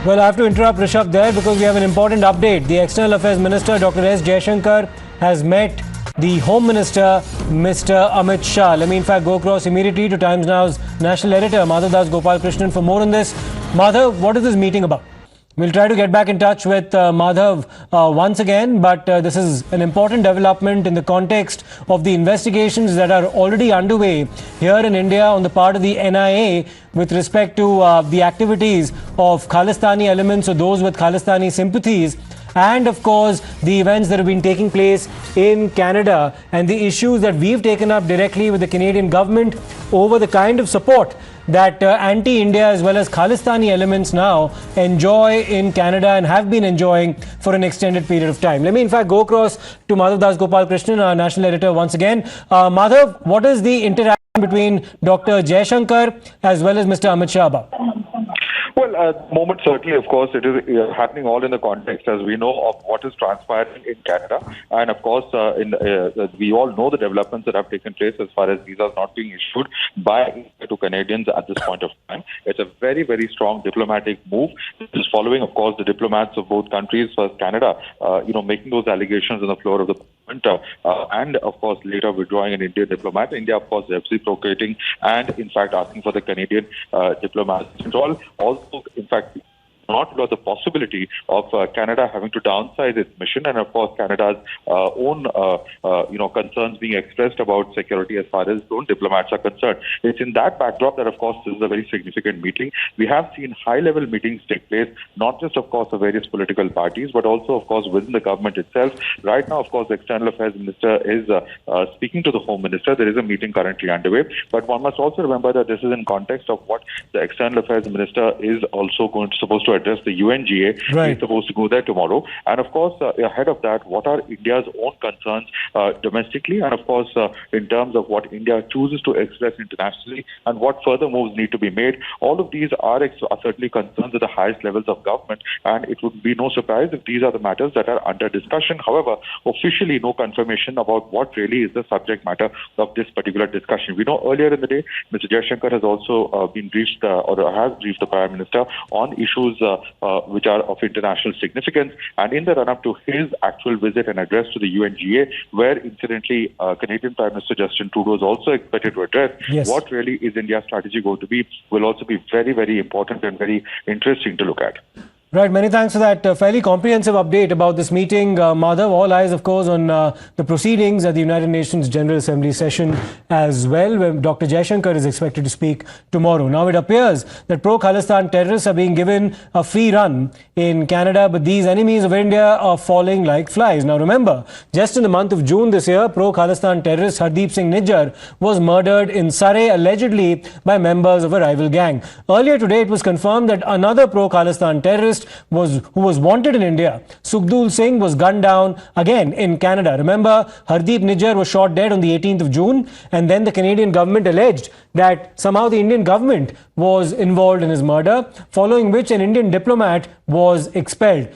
Well, I have to interrupt Rishabh there because we have an important update. The External Affairs Minister, Dr. S. Jaishankar, has met the Home Minister, Mr. Amit Shah. Let me, in fact, go across immediately to Times Now's national editor, Madhav Das Gopalkrishnan, for more on this. Madhav, what is this meeting about? We'll try to get back in touch with Madhav once again, but this is an important development in the context of the investigations that are already underway here in India on the part of the NIA with respect to the activities of Khalistani elements or those with Khalistani sympathies, and of course the events that have been taking place in Canada and the issues that we've taken up directly with the Canadian government over the kind of support that anti-India as well as Khalistani elements now enjoy in Canada and have been enjoying for an extended period of time. Let me in fact go across to Madhav Das Gopalkrishnan, our national editor, once again. Madhav, what is the interaction between Dr. Jaishankar as well as Mr. Amit Shah about? Well, at the moment, certainly, of course, it is happening all in the context, as we know, of what is transpiring in Canada. And, of course, we all know the developments that have taken place as far as visas not being issued by to Canadians at this point of time. It's a very, very strong diplomatic move. This is following, of course, the diplomats of both countries, first Canada, making those allegations on the floor of the parliament, and, of course, later withdrawing an Indian diplomat. India, of course, reciprocating and, in fact, asking for the Canadian diplomats. It's all also, in fact, not about the possibility of Canada having to downsize its mission, and of course Canada's own concerns being expressed about security as far as its own diplomats are concerned. It's in that backdrop that, of course, this is a very significant meeting. We have seen high-level meetings take place, not just, of course, of various political parties, but also, of course, within the government itself. Right now, of course, the External Affairs Minister is speaking to the Home Minister. There is a meeting currently underway, but one must also remember that this is in context of what the External Affairs Minister is also supposed to address the UNGA. Right. He's supposed to go there tomorrow. And of course, ahead of that, what are India's own concerns domestically, and of course, in terms of what India chooses to express internationally and what further moves need to be made. All of these are certainly concerns at the highest levels of government, and it would be no surprise if these are the matters that are under discussion. However, officially no confirmation about what really is the subject matter of this particular discussion. We know earlier in the day, Mr. Jaishankar has also been briefed or has briefed the Prime Minister on issues which are of international significance, and in the run-up to his actual visit and address to the UNGA, where incidentally Canadian Prime Minister Justin Trudeau is also expected to address, yes, what really is India's strategy going to be, will also be very, very important and very interesting to look at. Right, many thanks for that fairly comprehensive update about this meeting, Madhav. All eyes, of course, on the proceedings at the United Nations General Assembly session as well, where Dr. Jaishankar is expected to speak tomorrow. Now, it appears that pro-Khalistan terrorists are being given a free run in Canada, but these enemies of India are falling like flies. Now, remember, just in the month of June this year, pro-Khalistan terrorist Hardeep Singh Nijjar was murdered in Surrey, allegedly by members of a rival gang. Earlier today, it was confirmed that another pro-Khalistan terrorist who was wanted in India, Sukhdev Singh, was gunned down again in Canada. Remember, Hardeep Nijjar was shot dead on the 18th of June, and then the Canadian government alleged that somehow the Indian government was involved in his murder, following which an Indian diplomat was expelled.